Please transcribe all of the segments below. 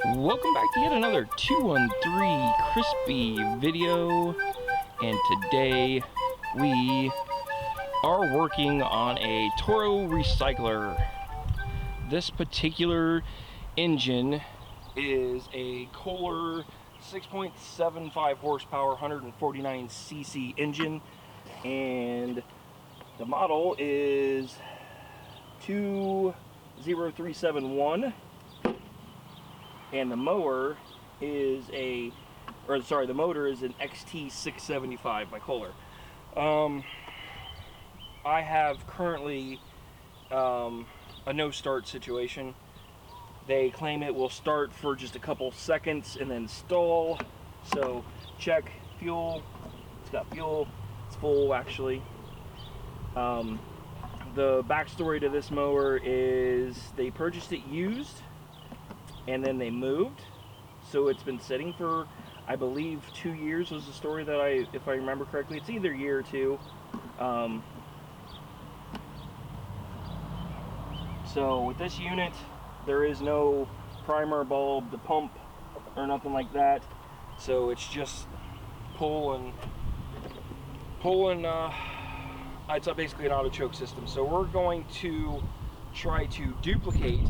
Welcome back to yet another 213 Crispy video, and today we are working on a Toro Recycler. This particular engine is a Kohler 6.75 horsepower 149cc engine, and the model is 20371. And the mower is the motor is an XT675 by Kohler. I have currently a no start situation. They claim it will start for just a couple seconds and then stall. So check fuel. It's got fuel. It's full actually. The backstory to this mower is they purchased it used, and then they moved, so it's been sitting for, I believe, 2 years was the story that if I remember correctly. It's either a year or two. So with this unit, there is no primer bulb, the pump, or nothing like that. So it's just pulling. It's basically an auto choke system. So we're going to try to duplicate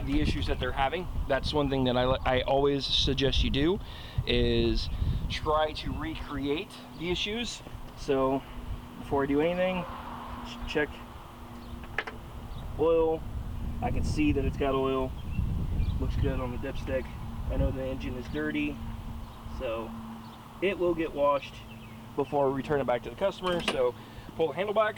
the issues that they're having. That's one thing that I always suggest you do, is try to recreate the issues. So before I do anything, check oil. I can see that it's got oil. Looks good on the dipstick. I know the engine is dirty, so it will get washed before we return it back to the customer. So pull the handle back.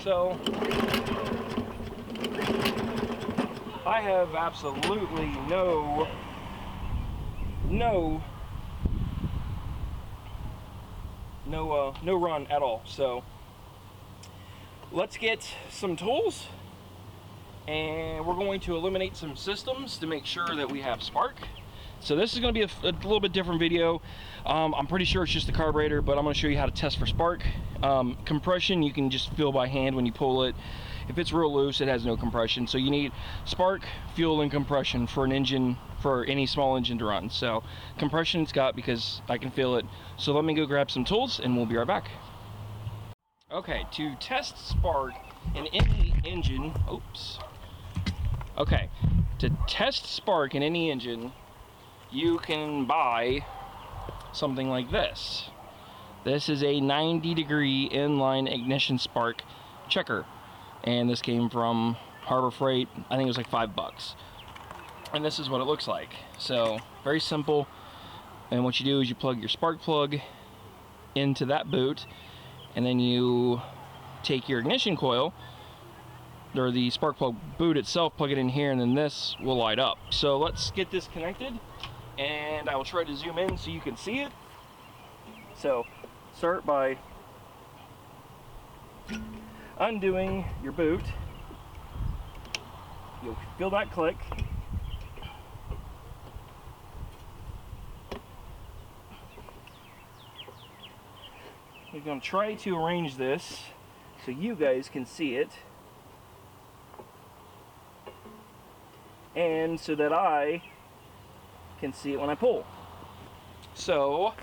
So I have absolutely no run at all. So let's get some tools, and we're going to eliminate some systems to make sure that we have spark. So this is going to be a little bit different video. I'm pretty sure it's just the carburetor, but I'm going to show you how to test for spark. Compression you can just feel by hand when you pull it. If it's real loose, it has no compression. So you need spark, fuel, and compression for an engine, for any small engine to run. So compression it's got because I can feel it. So let me go grab some tools and we'll be right back. Okay, to test spark in any engine, to test spark in any engine, you can buy something like this. This is a 90-degree inline ignition spark checker, and this came from Harbor Freight. I think it was like $5, and this is what it looks like. So very simple, and what you do is you plug your spark plug into that boot, and then you take your ignition coil, or the spark plug boot itself, plug it in here, and then this will light up. So let's get this connected, and I will try to zoom in so you can see it. So start by undoing your boot. You'll feel that click. We're going to try to arrange this so you guys can see it, and so that I can see it when I pull. So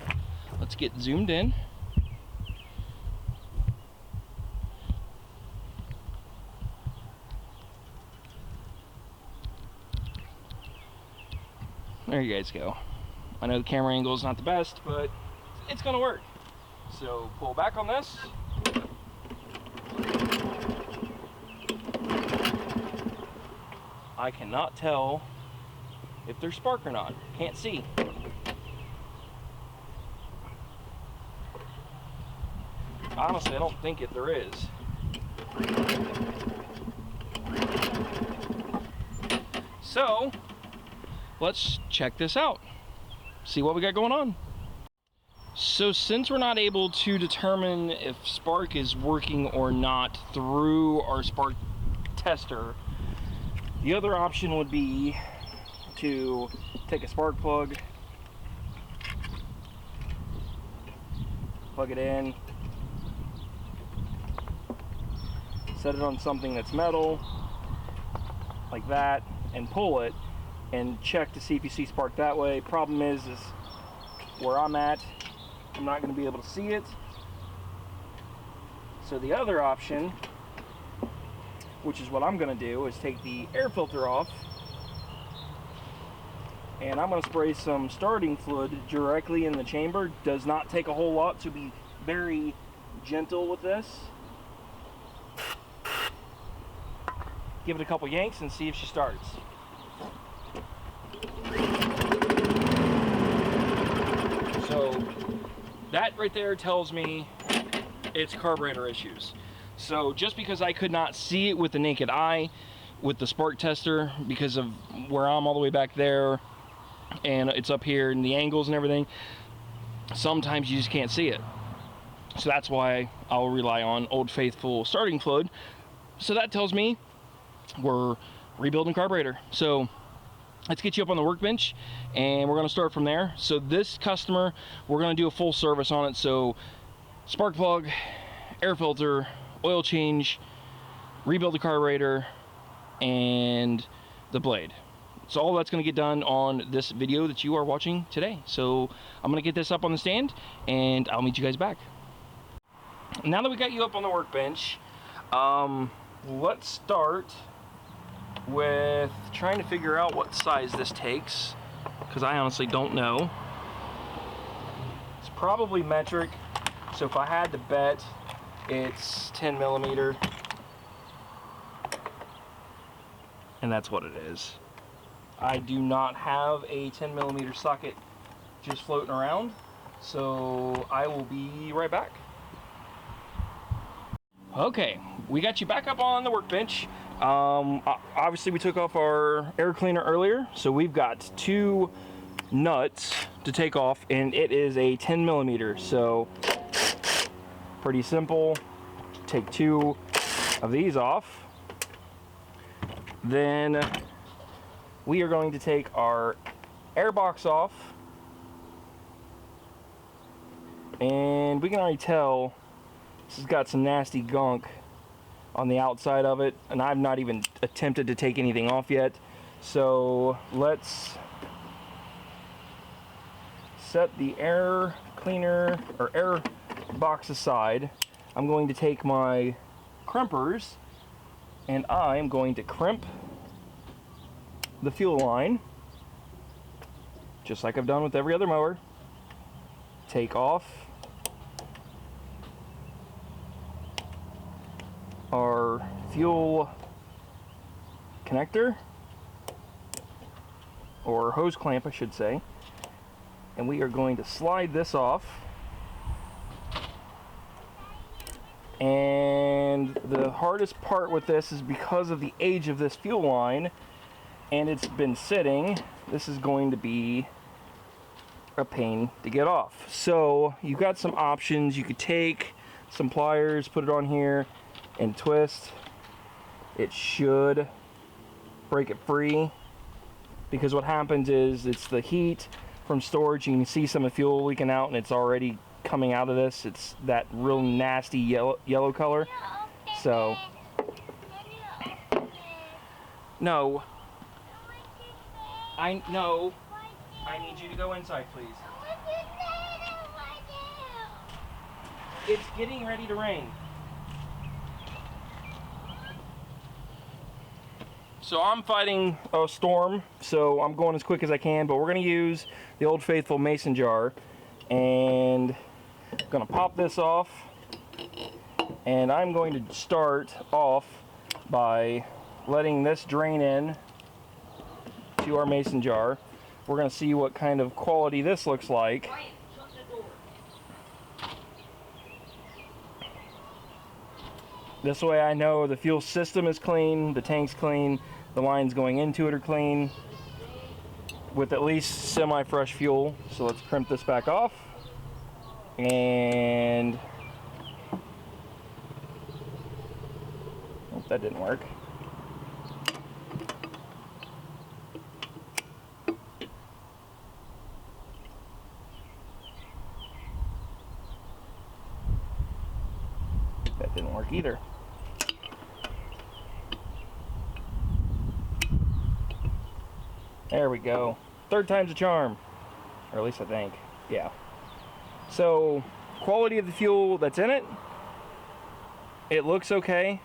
let's get zoomed in. There you guys go. I know the camera angle is not the best, but it's gonna work. So pull back on this. I cannot tell if there's spark or not. Can't see. Honestly, I don't think there is. So let's check this out, see what we got going on. So since we're not able to determine if spark is working or not through our spark tester, The other option would be to take a spark plug, plug it in, set it on something that's metal, like that, and pull it, and check to see if you see spark that way. Problem is where I'm at, I'm not going to be able to see it. So the other option, which is what I'm going to do, is take the air filter off, and I'm going to spray some starting fluid directly in the chamber. Does not take a whole lot, so be very gentle with this. Give it a couple yanks and see if she starts. So that right there tells me it's carburetor issues. So just because I could not see it with the naked eye with the spark tester because of where I'm all the way back there and it's up here and the angles and everything, sometimes you just can't see it. So that's why I'll rely on Old Faithful starting fluid. So that tells me we're rebuilding carburetor. So let's get you up on the workbench and we're going to start from there. So this customer, we're going to do a full service on it. So spark plug, air filter, oil change, rebuild the carburetor, and the blade. So all that's going to get done on this video that you are watching today. So I'm going to get this up on the stand and I'll meet you guys back. Now that we got you up on the workbench, let's start with trying to figure out what size this takes, because I honestly don't know. It's probably metric, so if I had to bet, it's 10 millimeter, and that's what it is. I do not have a 10 millimeter socket just floating around, so I will be right back. Okay, we got you back up on the workbench. Obviously we took off our air cleaner earlier, so we've got 2 nuts to take off, and it is a 10 millimeter, so pretty simple. Take 2 of these off. Then we are going to take our air box off, and we can already tell this has got some nasty gunk on the outside of it, and I've not even attempted to take anything off yet. So let's set the air cleaner or air box aside. I'm going to take my crimpers and I'm going to crimp the fuel line just like I've done with every other mower. Take off our fuel connector, or hose clamp I should say, and we are going to slide this off. And the hardest part with this is because of the age of this fuel line and it's been sitting, this is going to be a pain to get off. So you've got some options. You could take some pliers, put it on here and twist. It should break it free, because what happens is it's the heat from storage. You can see some of the fuel leaking out and it's already coming out of this. It's that real nasty yellow color. So no, I need you to go inside, please. It's getting ready to rain. So I'm fighting a storm, so I'm going as quick as I can, but we're going to use the Old Faithful mason jar, and I'm going to pop this off, and I'm going to start off by letting this drain in to our mason jar. We're going to see what kind of quality this looks like. This way I know the fuel system is clean, the tank's clean, the lines going into it are clean, with at least semi-fresh fuel. So let's crimp this back off. And oh, that didn't work. That didn't work either. There we go. Third time's a charm. Or at least I think. Yeah. So, quality of the fuel that's in it, it looks okay.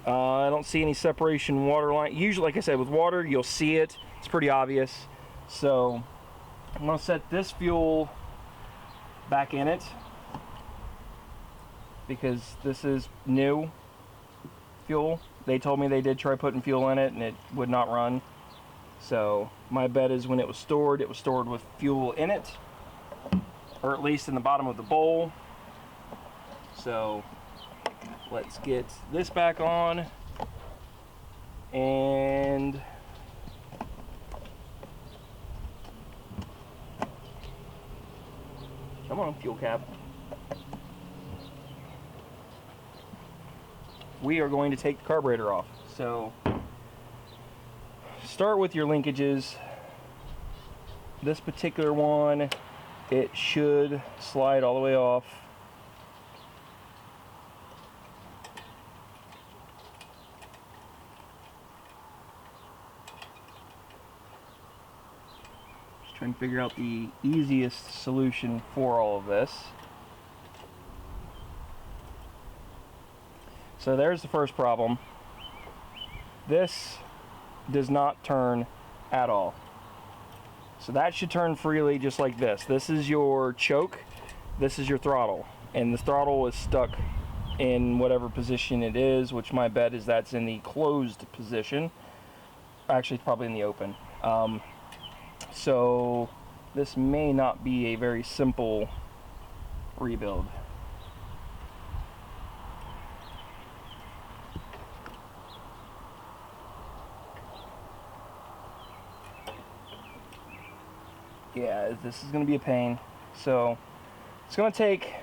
I don't see any separation water line. Usually, like I said, with water, you'll see it. It's pretty obvious. So, I'm going to set this fuel back in it, because this is new fuel. They told me they did try putting fuel in it and it would not run. So my bet is when it was stored with fuel in it, or at least in the bottom of the bowl. So let's get this back on, and come on, fuel cap. We are going to take the carburetor off. So start with your linkages. This particular one, it should slide all the way off. Just trying to figure out the easiest solution for all of this. So there's the first problem. This does not turn at all. So that should turn freely just like this. This is your choke, this is your throttle, and the throttle is stuck in whatever position it is, which my bet is that's in the closed position. Actually, it's probably in the open. So this may not be a very simple rebuild. Yeah, this is going to be a pain. So it's going to take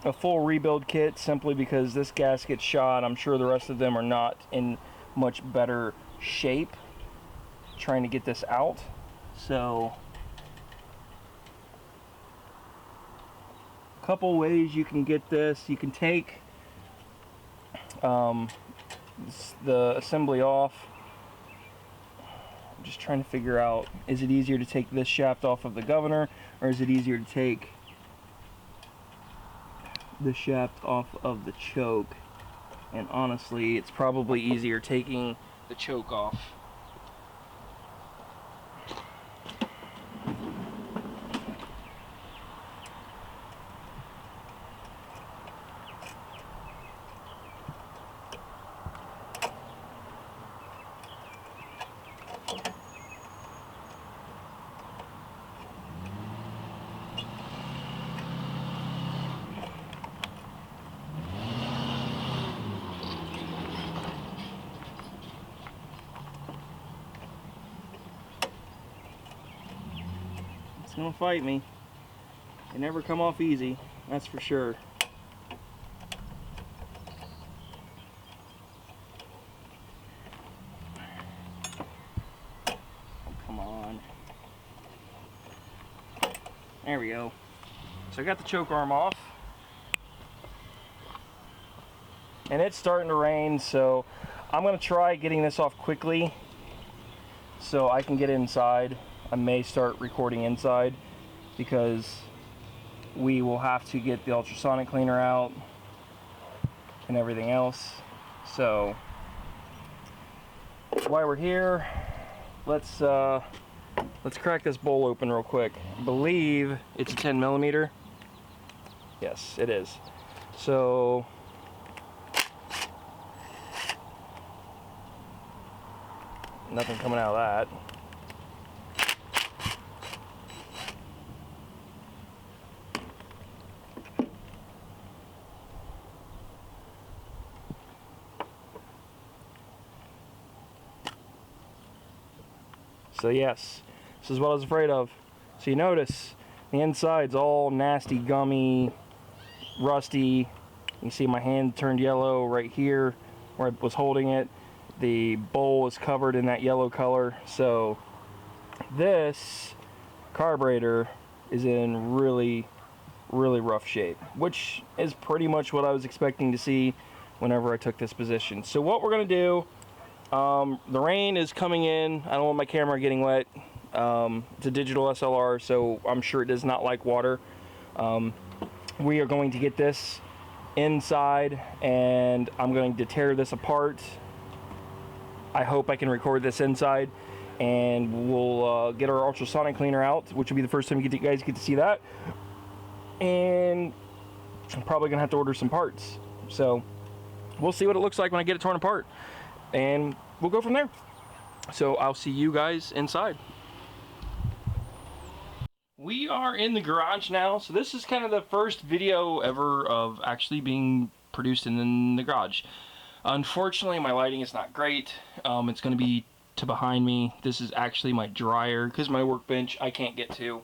a full rebuild kit, simply because this gasket shot, I'm sure the rest of them are not in much better shape trying to get this out. So a couple ways you can get this. You can take the assembly off. I'm just trying to figure out, is it easier to take this shaft off of the governor, or is it easier to take the shaft off of the choke? And honestly, it's probably easier taking the choke off. It's gonna fight me. They never come off easy, that's for sure. Come on. There we go. So I got the choke arm off. And it's starting to rain, so I'm gonna try getting this off quickly so I can get inside. I may start recording inside because we will have to get the ultrasonic cleaner out and everything else. So while we're here, let's crack this bowl open real quick. I believe it's a 10 millimeter. Yes, it is. So nothing coming out of that. So yes, this is what I was afraid of. So you notice the inside's all nasty, gummy, rusty. You see my hand turned yellow right here where I was holding it. The bowl is covered in that yellow color. So this carburetor is in really really rough shape, which is pretty much what I was expecting to see whenever I took this position. So what we're gonna do, the rain is coming in. I don't want my camera getting wet. It's a digital SLR, so I'm sure it does not like water. We are going to get this inside and I'm going to tear this apart. I hope I can record this inside, and we'll get our ultrasonic cleaner out, which will be the first time you guys get to see that. And I'm probably gonna have to order some parts. So we'll see what it looks like when I get it torn apart, and we'll go from there. So I'll see you guys inside. We are in the garage now. So this is kind of the first video ever of actually being produced in the garage. Unfortunately, my lighting is not great. It's going to be to behind me. This is actually my dryer because my workbench I can't get to.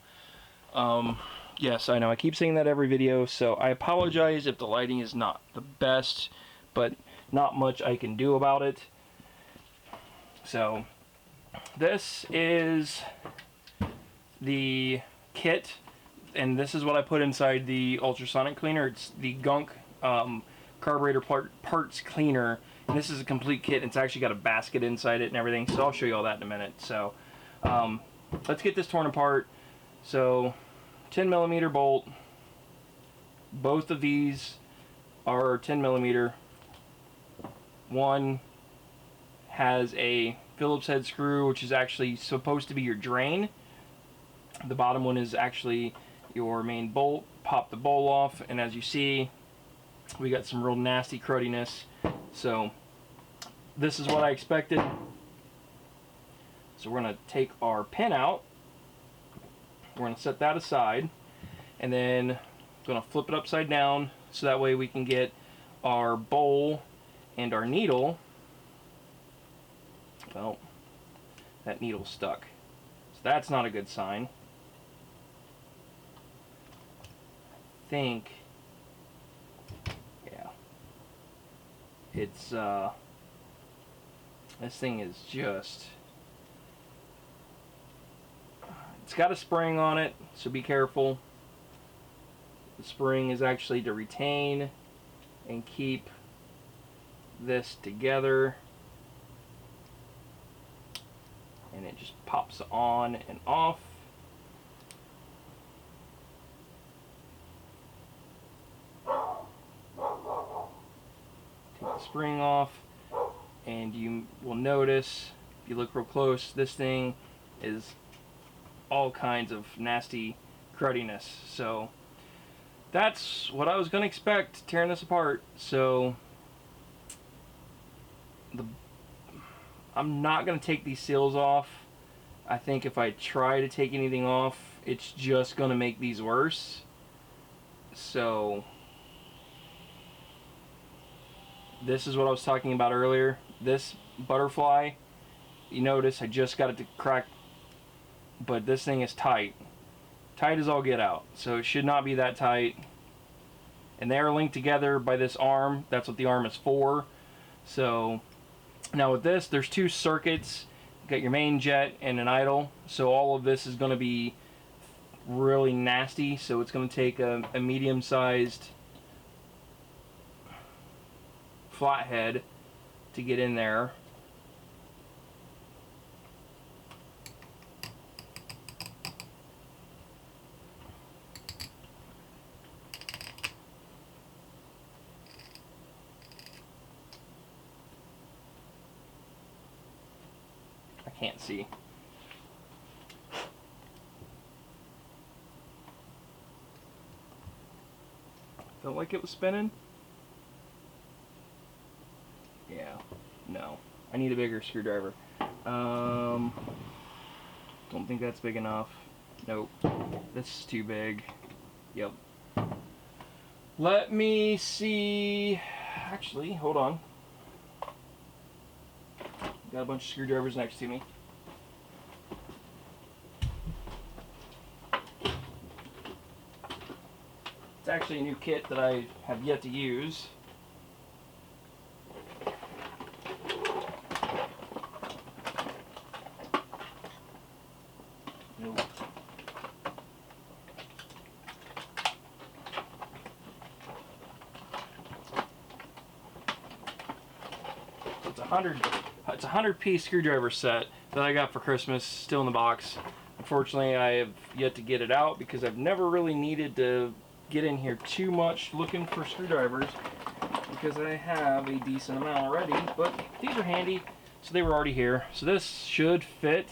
Yes, I know I keep saying that every video, so I apologize if the lighting is not the best, but not much I can do about it. So this is the kit, and this is what I put inside the ultrasonic cleaner. It's the gunk carburetor parts cleaner, and this is a complete kit. It's actually got a basket inside it and everything, so I'll show you all that in a minute. So let's get this torn apart. So 10mm bolt, both of these are 10mm. One has a Phillips head screw, which is actually supposed to be your drain. The bottom one is actually your main bolt. Pop the bowl off, and as you see, we got some real nasty crudiness. So this is what I expected. So we're going to take our pin out. We're going to set that aside, and then going to flip it upside down so that way we can get our bowl and our needle. Well, that needle's stuck, so that's not a good sign. I think, yeah, it's this thing is just, it's got a spring on it, so be careful. The spring is actually to retain and keep this together, and it just pops on and off. Take the spring off, and you will notice, if you look real close, this thing is all kinds of nasty crudiness. So that's what I was going to expect tearing this apart. So I'm not going to take these seals off. I think if I try to take anything off, it's just going to make these worse. So this is what I was talking about earlier. This butterfly, you notice I just got it to crack, but this thing is tight. Tight as all get out. So it should not be that tight. And they are linked together by this arm. That's what the arm is for. So now with this, there's two circuits. You got your main jet and an idle. So all of this is going to be really nasty. So it's going to take a medium-sized flathead to get in there. I can't see. Felt like it was spinning. Yeah, no. I need a bigger screwdriver. Don't think that's big enough. Nope. This is too big. Yep. Let me see. Actually, hold on. Got a bunch of screwdrivers next to me. It's actually a new kit that I have yet to use. Nope. It's a 100-piece screwdriver set that I got for Christmas, still in the box. Unfortunately, I have yet to get it out because I've never really needed to get in here too much looking for screwdrivers because I have a decent amount already, but these are handy, so they were already here. So this should fit.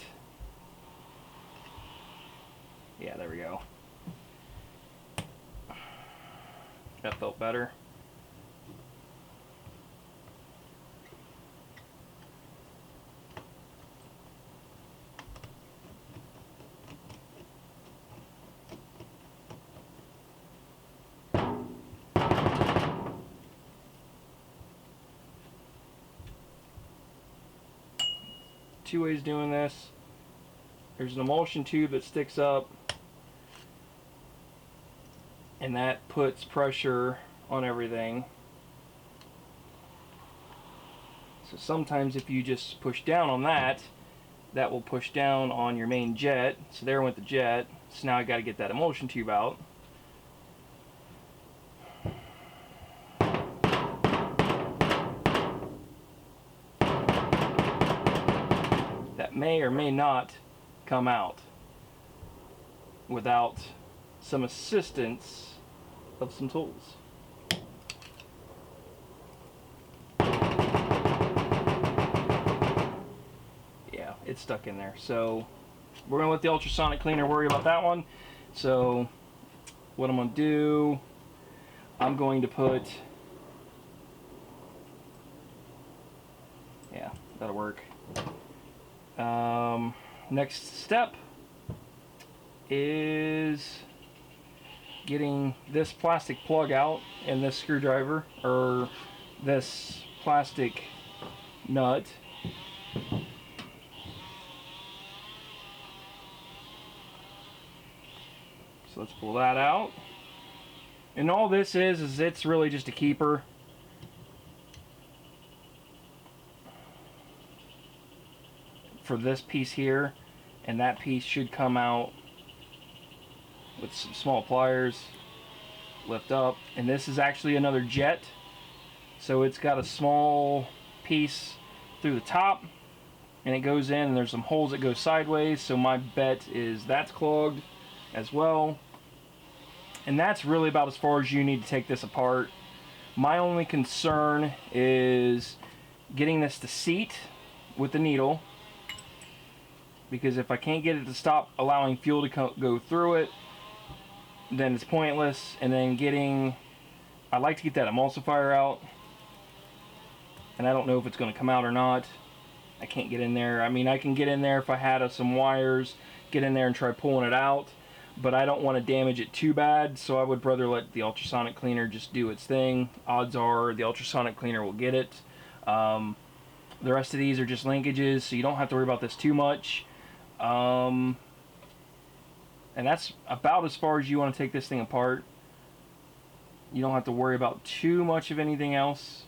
Yeah, there we go. That felt better. Two ways doing this. There's an emulsion tube that sticks up, and that puts pressure on everything. So sometimes if you just push down on that, that will push down on your main jet. So there went the jet. So now I got to get that emulsion tube out. That may or may not come out without some assistance of some tools. Yeah, it's stuck in there. So we're gonna let the ultrasonic cleaner worry about that one. So what I'm gonna do, I'm going to put, yeah, that'll work. Next step is getting this plastic plug out and this screwdriver, or this plastic nut. So let's pull that out. And all this is it's really just a keeper. For this piece here, and that piece should come out with some small pliers, lift up, and this is actually another jet, so it's got a small piece through the top and it goes in, and there's some holes that go sideways, so my bet is that's clogged as well. And that's really about as far as you need to take this apart. My only concern is getting this to seat with the needle, because if I can't get it to stop allowing fuel to go through it, then it's pointless. And then I'd like to get that emulsifier out, and I don't know if it's going to come out or not. I can't get in there. I mean, I can get in there if I had some wires, get in there and try pulling it out, but I don't want to damage it too bad, so I would rather let the ultrasonic cleaner just do its thing. Odds are the ultrasonic cleaner will get it. The rest of these are just linkages, so you don't have to worry about this too much. And that's about as far as you want to take this thing apart. You don't have to worry about too much of anything else.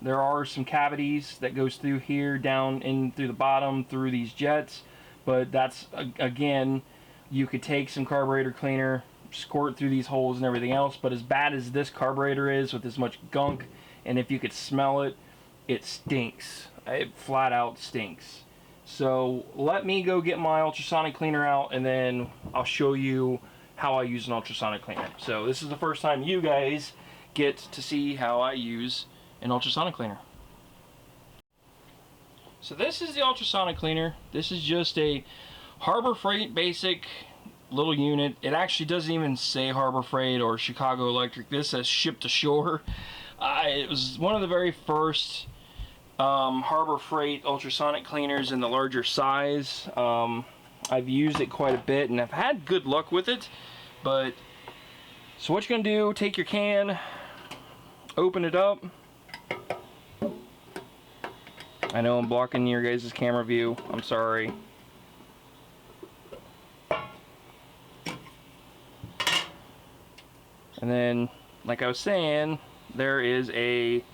There are some cavities that goes through here, down in through the bottom, through these jets, but that's, again, you could take some carburetor cleaner, squirt through these holes and everything else, but as bad as this carburetor is with as much gunk, and if you could smell it, it stinks. It flat out stinks. So let me go get my ultrasonic cleaner out, and then I'll show you how I use an ultrasonic cleaner. So this is the first time you guys get to see how I use an ultrasonic cleaner. So this is the ultrasonic cleaner. This is just a Harbor Freight basic little unit. It actually doesn't even say Harbor Freight or Chicago Electric. This says ship to shore. It was one of the very first Harbor Freight ultrasonic cleaners in the larger size. I've used it quite a bit and I've had good luck with it. But so what you're gonna do, take your can, open it up. I know I'm blocking your guys' camera view, I'm sorry. And then, like I was saying, there is a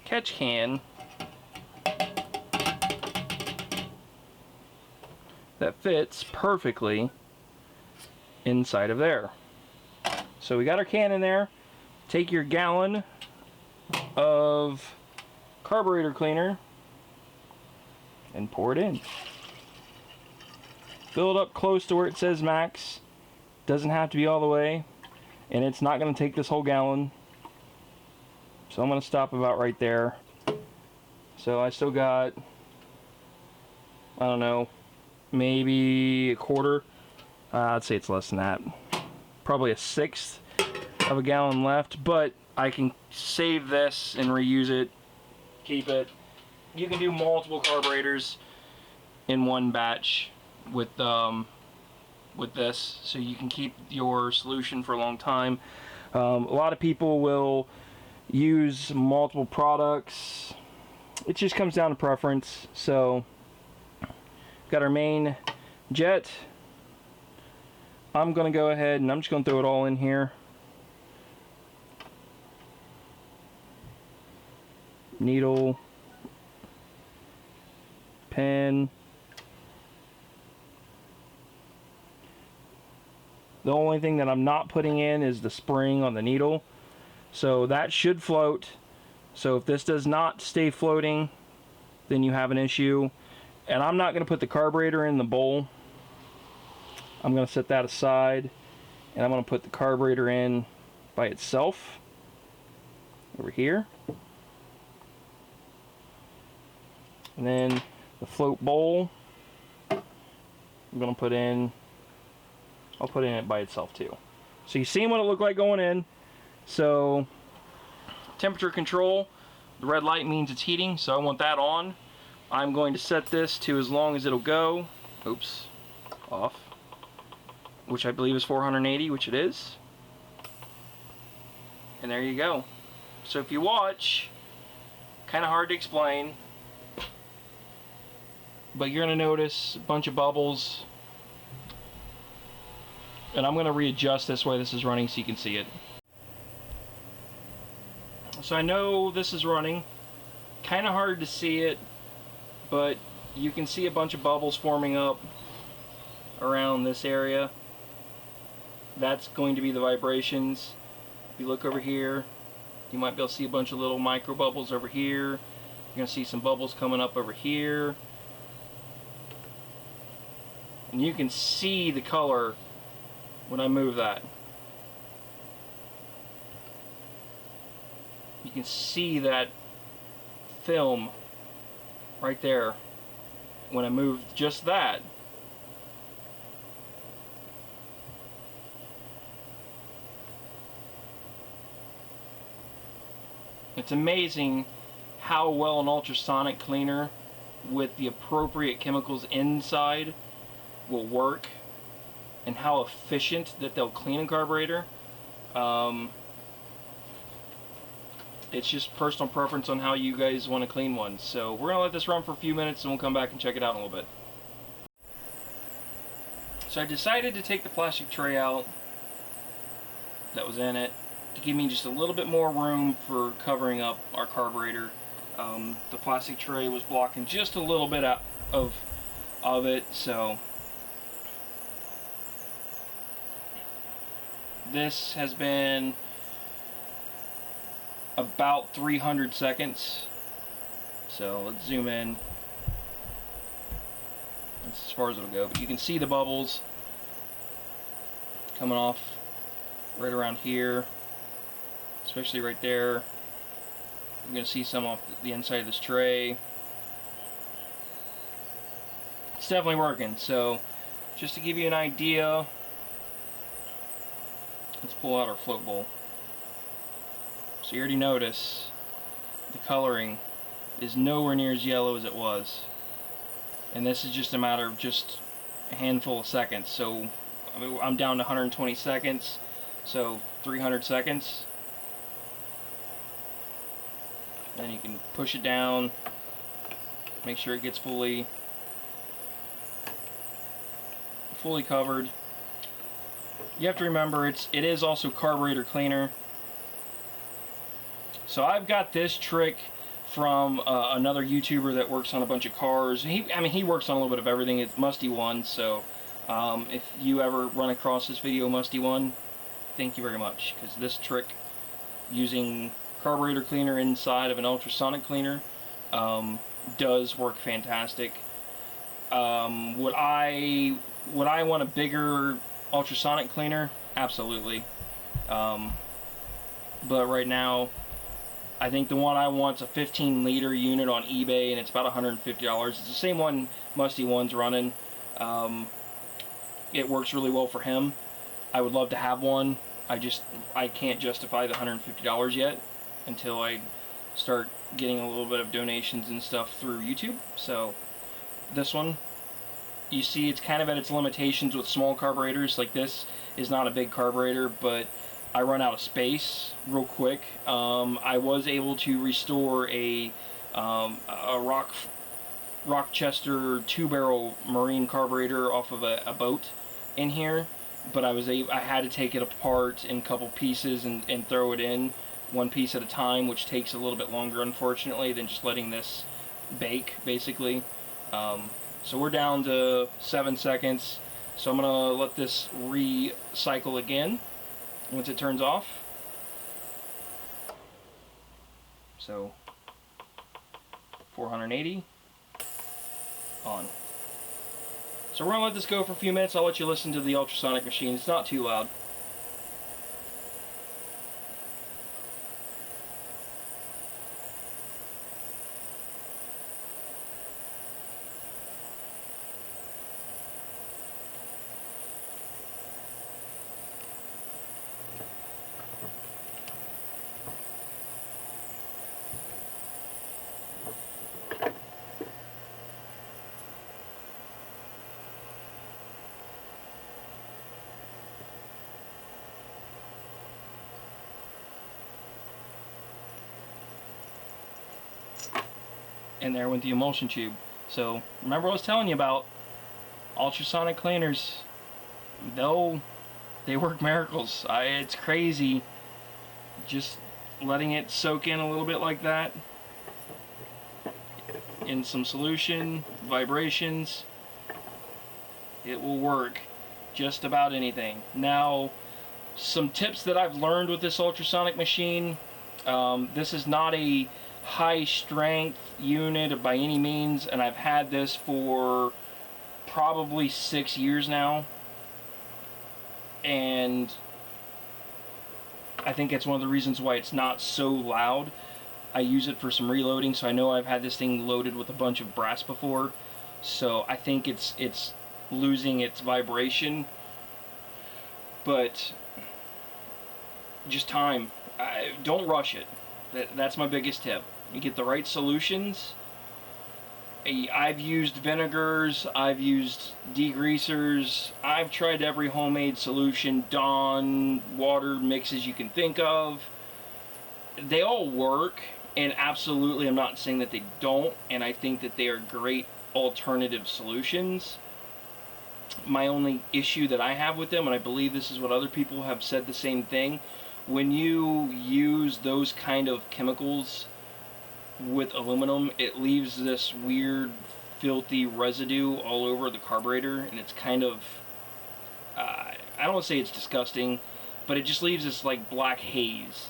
catch can that fits perfectly inside of there. So we got our can in there. Take your gallon of carburetor cleaner and pour it in. Fill it up close to where it says max. Doesn't have to be all the way, and it's not going to take this whole gallon. So I'm going to stop about right there. So I still got, I don't know, maybe a quarter. I'd say it's less than that. Probably a sixth of a gallon left, but I can save this and reuse it, keep it. You can do multiple carburetors in one batch with this, so you can keep your solution for a long time. A lot of people will use multiple products. It just comes down to preference. So got our main jet. I'm gonna go ahead and I'm just gonna throw it all in here. Needle, pen. The only thing that I'm not putting in is the spring on the needle. So that should float. So if this does not stay floating, then you have an issue. And I'm not going to put the carburetor in the bowl. I'm going to set that aside, and I'm going to put the carburetor in by itself over here. And then the float bowl, I'm going to put in, I'll put in it by itself too. So you see what it looked like going in. So temperature control, the red light means it's heating, so I want that on. I'm going to set this to as long as it'll go. Oops, off. Which I believe is 480, which it is. And there you go. So if you watch, kind of hard to explain, but you're going to notice a bunch of bubbles. And I'm going to readjust this way this is running so you can see it. So I know this is running. Kind of hard to see it, but you can see a bunch of bubbles forming up around this area. That's going to be the vibrations. If you look over here, you might be able to see a bunch of little micro bubbles over here. You're going to see some bubbles coming up over here. And you can see the color when I move that. You can see that film right there when I move just that. It's amazing how well an ultrasonic cleaner with the appropriate chemicals inside will work, and how efficient that they'll clean a carburetor. It's just personal preference on how you guys want to clean one. So we're going to let this run for a few minutes and we'll come back and check it out in a little bit. So I decided to take the plastic tray out that was in it to give me just a little bit more room for covering up our carburetor. The plastic tray was blocking just a little bit out of it, so this has been about 300 seconds. So let's zoom in. That's as far as it'll go, but you can see the bubbles coming off right around here, especially right there. You're going to see some off the inside of this tray. It's definitely working. So just to give you an idea, let's pull out our float bowl. So you already notice the coloring is nowhere near as yellow as it was. And this is just a matter of just a handful of seconds. So I mean, I'm down to 120 seconds, so 300 seconds. Then you can push it down, make sure it gets fully covered. You have to remember it is also carburetor cleaner. So I've got this trick from another YouTuber that works on a bunch of cars. He works on a little bit of everything. It's Musty One. So if you ever run across this video, Musty One, thank you very much, because this trick using carburetor cleaner inside of an ultrasonic cleaner does work fantastic. Would I want a bigger ultrasonic cleaner? Absolutely. But right now, I think the one I want is a 15-liter unit on eBay, and it's about $150. It's the same one Musty One's running. It works really well for him. I would love to have one. I can't justify the $150 yet until I start getting a little bit of donations and stuff through YouTube. So this one, you see, it's kind of at its limitations with small carburetors. Like, this is not a big carburetor, but I run out of space real quick. I was able to restore a Rochester 2-barrel marine carburetor off of a boat in here, but I had to take it apart in a couple pieces and throw it in one piece at a time, which takes a little bit longer, unfortunately, than just letting this bake, basically. So we're down to 7 seconds, so I'm gonna let this recycle again once it turns off. So 480 on. So we're gonna let this go for a few minutes. I'll let you listen to the ultrasonic machine. It's not too loud. And there went the emulsion tube. So remember what I was telling you about ultrasonic cleaners. They work miracles. It's crazy just letting it soak in a little bit like that in some solution, vibrations. It will work just about anything. Now, some tips that I've learned with this ultrasonic machine. This is not a high strength unit by any means, and I've had this for probably 6 years now, and I think it's one of the reasons why it's not so loud. I use it for some reloading, so I know I've had this thing loaded with a bunch of brass before, so I think it's losing its vibration. But just time. Don't rush it. That's my biggest tip. You get the right solutions. I've used vinegars, I've used degreasers, I've tried every homemade solution, Dawn, water mixes you can think of. They all work, and absolutely I'm not saying that they don't, and I think that they are great alternative solutions. My only issue that I have with them, and I believe this is what other people have said the same thing, when you use those kind of chemicals with aluminum, it leaves this weird filthy residue all over the carburetor, and it's kind of I don't want to say it's disgusting, but it just leaves this like black haze,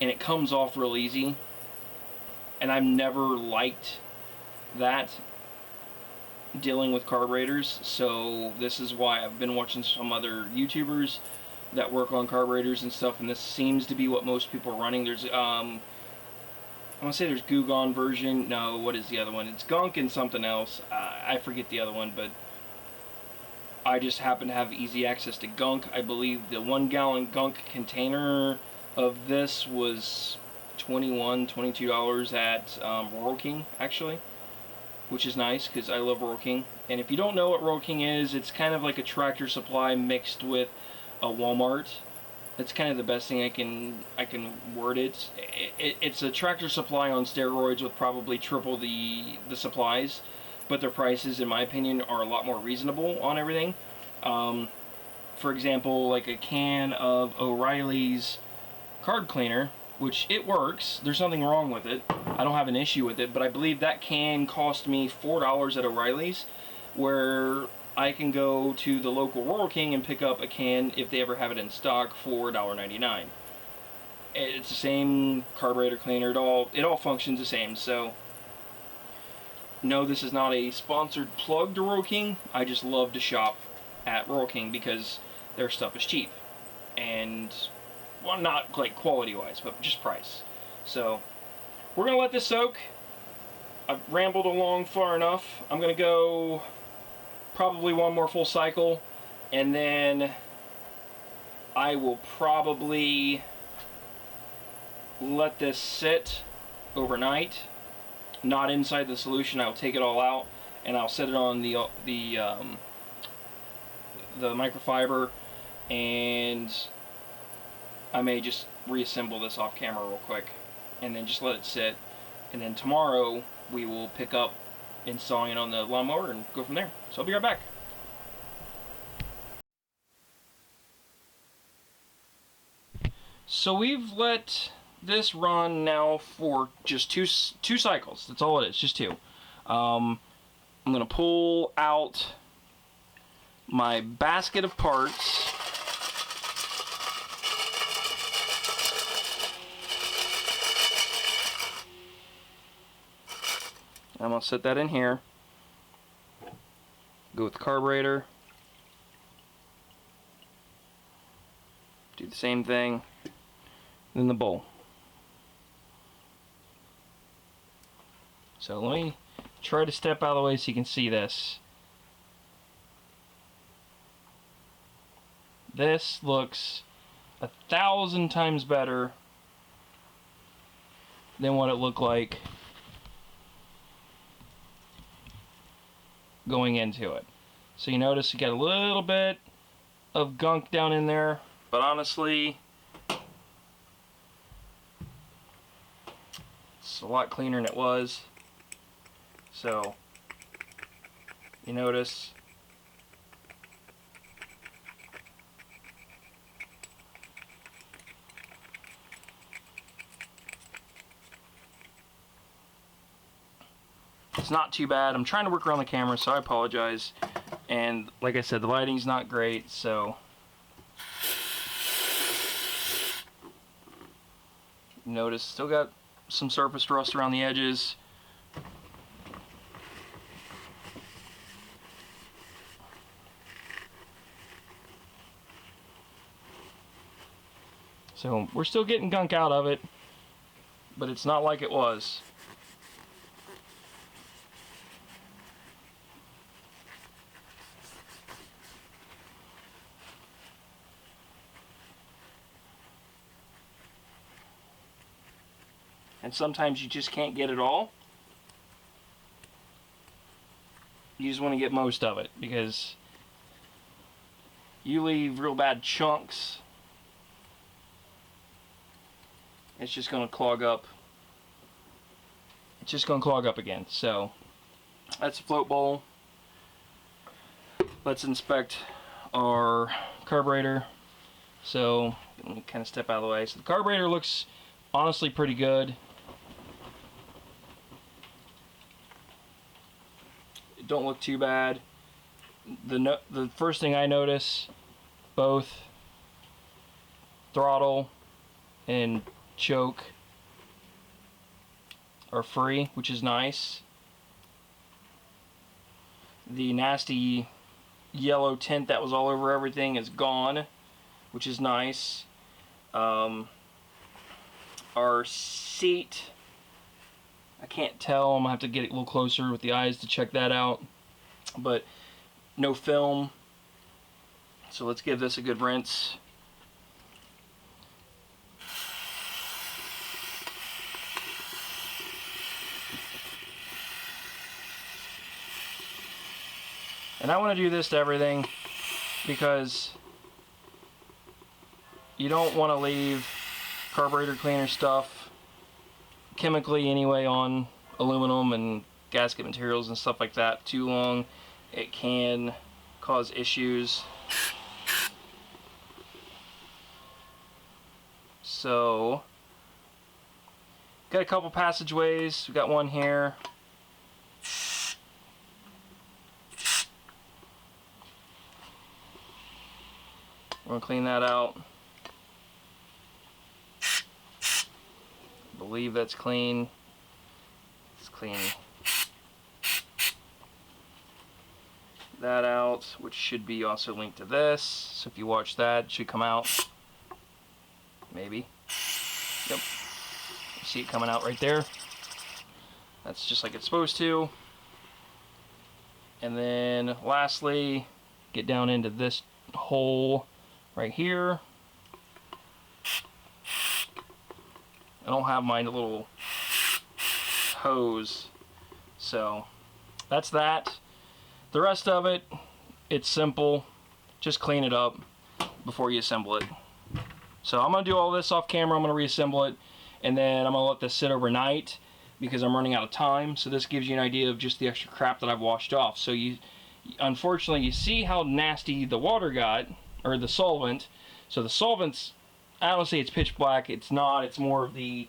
and it comes off real easy, and I've never liked that dealing with carburetors. So this is why I've been watching some other YouTubers that work on carburetors and stuff, and this seems to be what most people are running. There's I want to say there's Goo Gone version. No, what is the other one? It's Gunk and something else. I forget the other one, but I just happen to have easy access to Gunk. I believe the 1 gallon Gunk container of this was $21, $22 at Rural King, actually, which is nice because I love Rural King. And if you don't know what Rural King is, it's kind of like a Tractor Supply mixed with a Walmart. That's kind of the best thing I can word it. It's a Tractor Supply on steroids with probably triple the supplies, but their prices, in my opinion, are a lot more reasonable on everything. For example, like a can of O'Reilly's card cleaner, which it works. There's nothing wrong with it. I don't have an issue with it, but I believe that can cost me $4 at O'Reilly's, where I can go to the local Rural King and pick up a can, if they ever have it in stock, for $1.99. It's the same carburetor cleaner. It all functions the same. So no, this is not a sponsored plug to Royal King. I just love to shop at Royal King because their stuff is cheap, and well, not like quality wise, but just price. So we're gonna let this soak. I've rambled along far enough. I'm gonna go probably one more full cycle, and then I will probably let this sit overnight, not inside the solution. I'll take it all out and I'll set it on the microfiber, and I may just reassemble this off camera real quick and then just let it sit, and then tomorrow we will pick up installing it on the lawnmower and go from there. So I'll be right back. So we've let this run now for just two cycles. That's all it is, just two. I'm gonna pull out my basket of parts. I'm gonna set that in here. Go with the carburetor. Do the same thing. Then the bowl. So let me try to step out of the way so you can see this. This looks 1,000 times better than what it looked like going into it. So you notice you got a little bit of gunk down in there, but honestly it's a lot cleaner than it was. So you notice it's not too bad. I'm trying to work around the camera, so I apologize. And like I said, the lighting's not great, so notice still got some surface rust around the edges. So we're still getting gunk out of it, but it's not like it was. And sometimes you just can't get it all. You just want to get most of it, because you leave real bad chunks, it's just going to clog up. It's just going to clog up again. So that's the float bowl. Let's inspect our carburetor. So let me kind of step out of the way. So the carburetor looks honestly pretty good. It don't look too bad. The first thing I notice, both throttle and choke are free, which is nice. The nasty yellow tint that was all over everything is gone, which is nice. Our seat, I can't tell. I'm gonna have to get it a little closer with the eyes to check that out, but no film. So let's give this a good rinse. And I want to do this to everything because you don't want to leave carburetor cleaner stuff, chemically anyway, on aluminum and gasket materials and stuff like that too long. It can cause issues. So got a couple passageways. We got one here. We're gonna clean that out. believe that's clean. It's clean that out, which should be also linked to this. So if you watch that, it should come out. Maybe. Yep. You see it coming out right there. That's just like it's supposed to. And then lastly, get down into this hole right here. I don't have my little hose, so that's that. The rest of it, it's simple. Just clean it up before you assemble it. So I'm going to do all this off camera. I'm going to reassemble it, and then I'm going to let this sit overnight because I'm running out of time. So this gives you an idea of just the extra crap that I've washed off. So unfortunately, you see how nasty the water got, or the solvent. So the solvent's, I don't say it's pitch black. It's not. It's more of the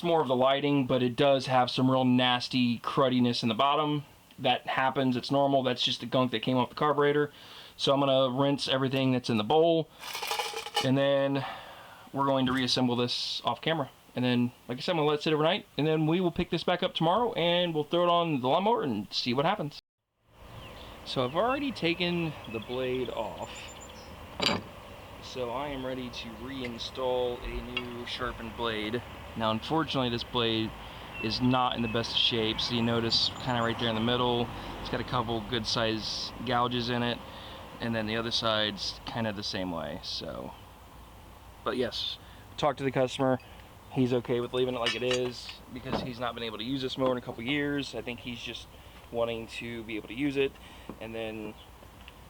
lighting, but it does have some real nasty cruddiness in the bottom. That happens. It's normal. That's just the gunk that came off the carburetor. So I'm gonna rinse everything that's in the bowl, and then we're going to reassemble this off camera. And then, like I said, I'm gonna let it sit overnight, and then we will pick this back up tomorrow, and we'll throw it on the lawnmower and see what happens. So I've already taken the blade off. So I am ready to reinstall a new sharpened blade. Now, unfortunately, this blade is not in the best shape. So you notice kind of right there in the middle, it's got a couple good size gouges in it, and then the other side's kind of the same way. So, but yes, talk to the customer. He's okay with leaving it like it is because he's not been able to use this mower in a couple years. I think he's just wanting to be able to use it and then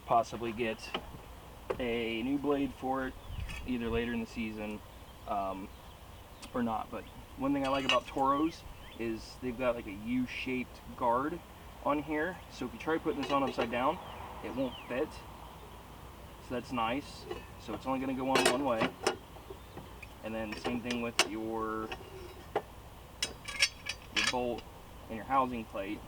possibly get a new blade for it either later in the season or not. But one thing I like about Toros is they've got like a U-shaped guard on here, so if you try putting this on upside down, it won't fit. So that's nice. So it's only going to go on one way. And then same thing with your bolt and your housing plate.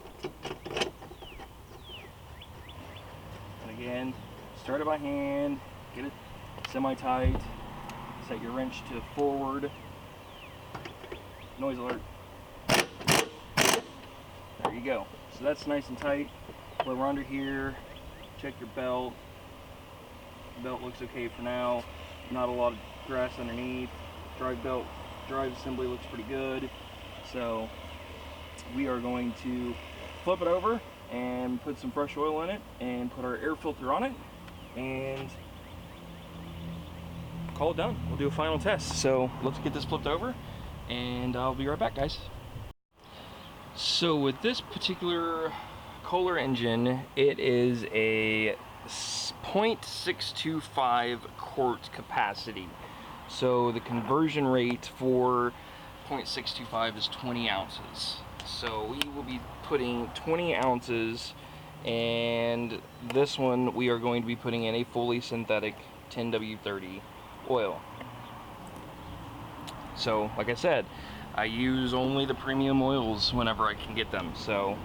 And again, start it by hand, get it semi-tight, set your wrench to forward. Noise alert. There you go. So that's nice and tight. While we're under here, check your belt. The belt looks okay for now. Not a lot of grass underneath. Drive assembly looks pretty good. So we are going to flip it over and put some fresh oil in it and put our air filter on it and call it done. We'll do a final test. So let's get this flipped over and I'll be right back, guys. So with this particular Kohler engine, it is a 0.625 quart capacity. So the conversion rate for 0.625 is 20 ounces. So we will be putting 20 ounces, and this one we are going to be putting in a fully synthetic 10W30 oil. So like I said, I use only the premium oils whenever I can get them. So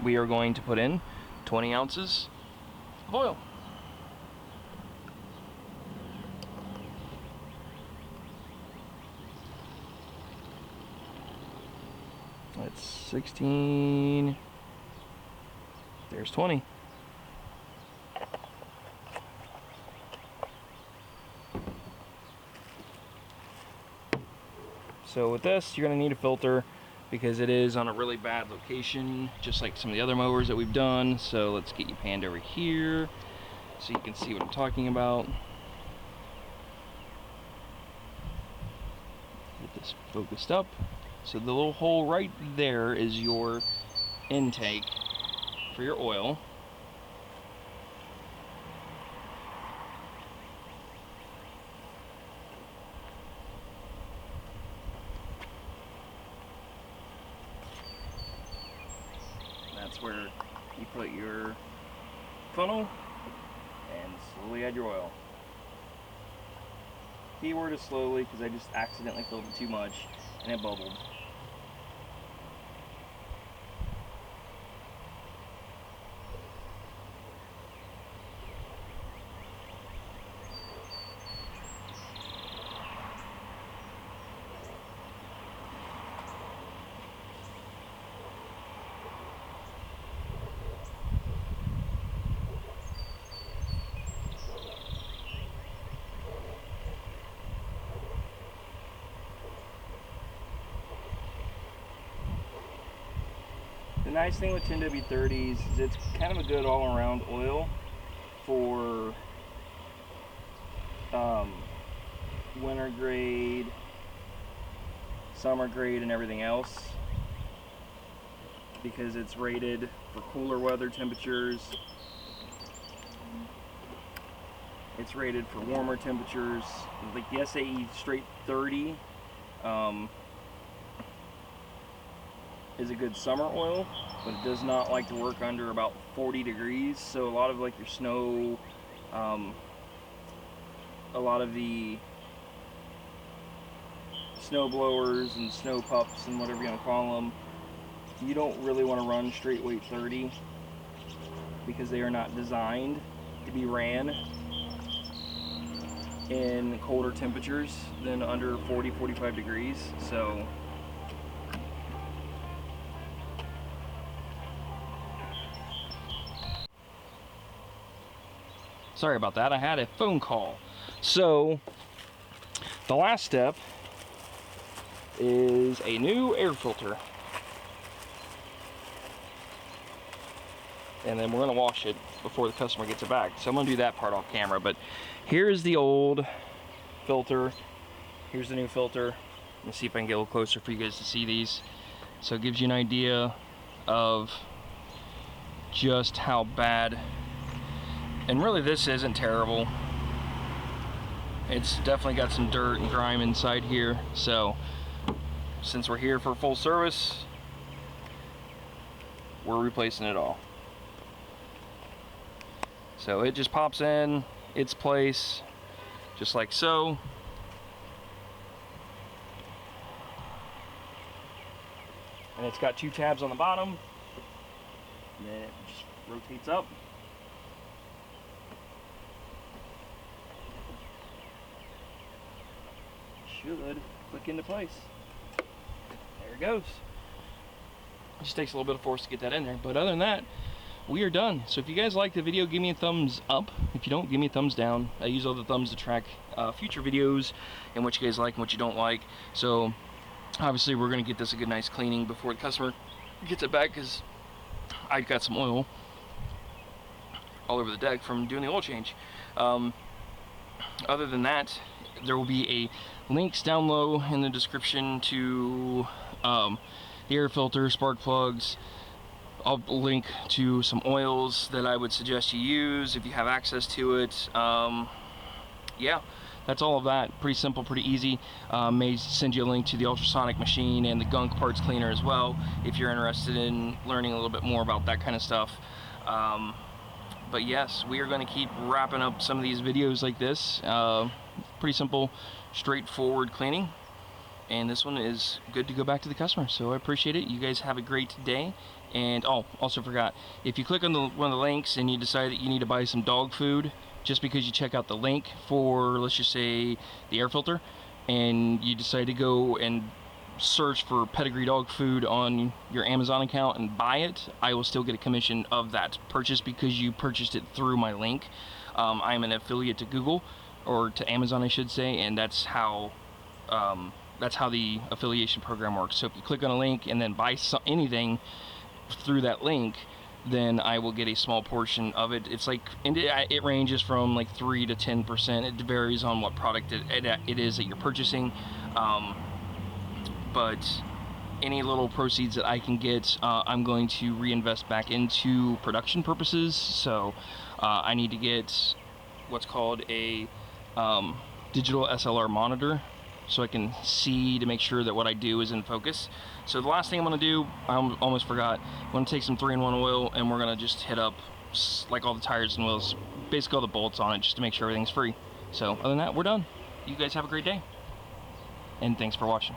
we are going to put in 20 ounces of oil. That's 16. There's 20. So with this, you're going to need a filter because it is on a really bad location, just like some of the other mowers that we've done. So let's get you panned over here so you can see what I'm talking about. Get this focused up. So the little hole right there is your intake for your oil. That's where you put your funnel and slowly add your oil. Keyword is slowly because I just accidentally filled it too much and it bubbled. nice thing with 10W30s is it's kind of a good all-around oil for winter grade, summer grade, and everything else, because it's rated for cooler weather temperatures. It's rated for warmer temperatures. Like the SAE straight 30 is a good summer oil, but it does not like to work under about 40 degrees. So a lot of like your snow, a lot of the snow blowers and snow pups and whatever you want to call them, you don't really want to run straight weight 30 because they are not designed to be ran in colder temperatures than under 40-45 degrees. So sorry about that, I had a phone call. So the last step is a new air filter, and then we're going to wash it before the customer gets it back. So I'm going to do that part off camera, but here's the old filter, here's the new filter. Let me see if I can get a little closer for you guys to see these. So it gives you an idea of just how bad, and really this isn't terrible. It's definitely got some dirt and grime inside here, so since we're here for full service, we're replacing it all. So it just pops in its place, just like so. And it's got two tabs on the bottom, and then it just rotates up. Should click into place. There it goes. It just takes a little bit of force to get that in there, but other than that, we are done. So if you guys like the video, give me a thumbs up. If you don't, give me a thumbs down. I use all the thumbs to track future videos and what you guys like and what you don't like. So obviously we're going to get this a good nice cleaning before the customer gets it back, because I got some oil all over the deck from doing the oil change. Other than that, there will be a links down low in the description to the air filter, spark plugs. I'll link to some oils that I would suggest you use if you have access to it. Yeah, that's all of that. Pretty simple, pretty easy. May send you a link to the ultrasonic machine and the gunk parts cleaner as well, if you're interested in learning a little bit more about that kind of stuff. But yes, we are going to keep wrapping up some of these videos like this. Pretty simple, straightforward cleaning. And this one is good to go back to the customer. So I appreciate it. You guys have a great day. And oh, also forgot, if you click on one of the links and you decide that you need to buy some dog food, just because you check out the link for, let's just say, the air filter, and you decide to go and search for pedigree dog food on your Amazon account and buy it, I will still get a commission of that purchase because you purchased it through my link. I'm an affiliate to Google, or to Amazon I should say, and that's how the affiliation program works. So if you click on a link and then buy anything through that link, then I will get a small portion of it. It's like, it ranges from like 3 to 10%. It varies on what product it is that you're purchasing. But any little proceeds that I can get, I'm going to reinvest back into production purposes. So I need to get what's called a digital SLR monitor, so I can see to make sure that what I do is in focus. So the last thing I'm going to do, I almost forgot, I'm going to take some 3-in-1 oil and we're going to just hit up like all the tires and wheels, basically all the bolts on it, just to make sure everything's free. So other than that, we're done. You guys have a great day, and thanks for watching.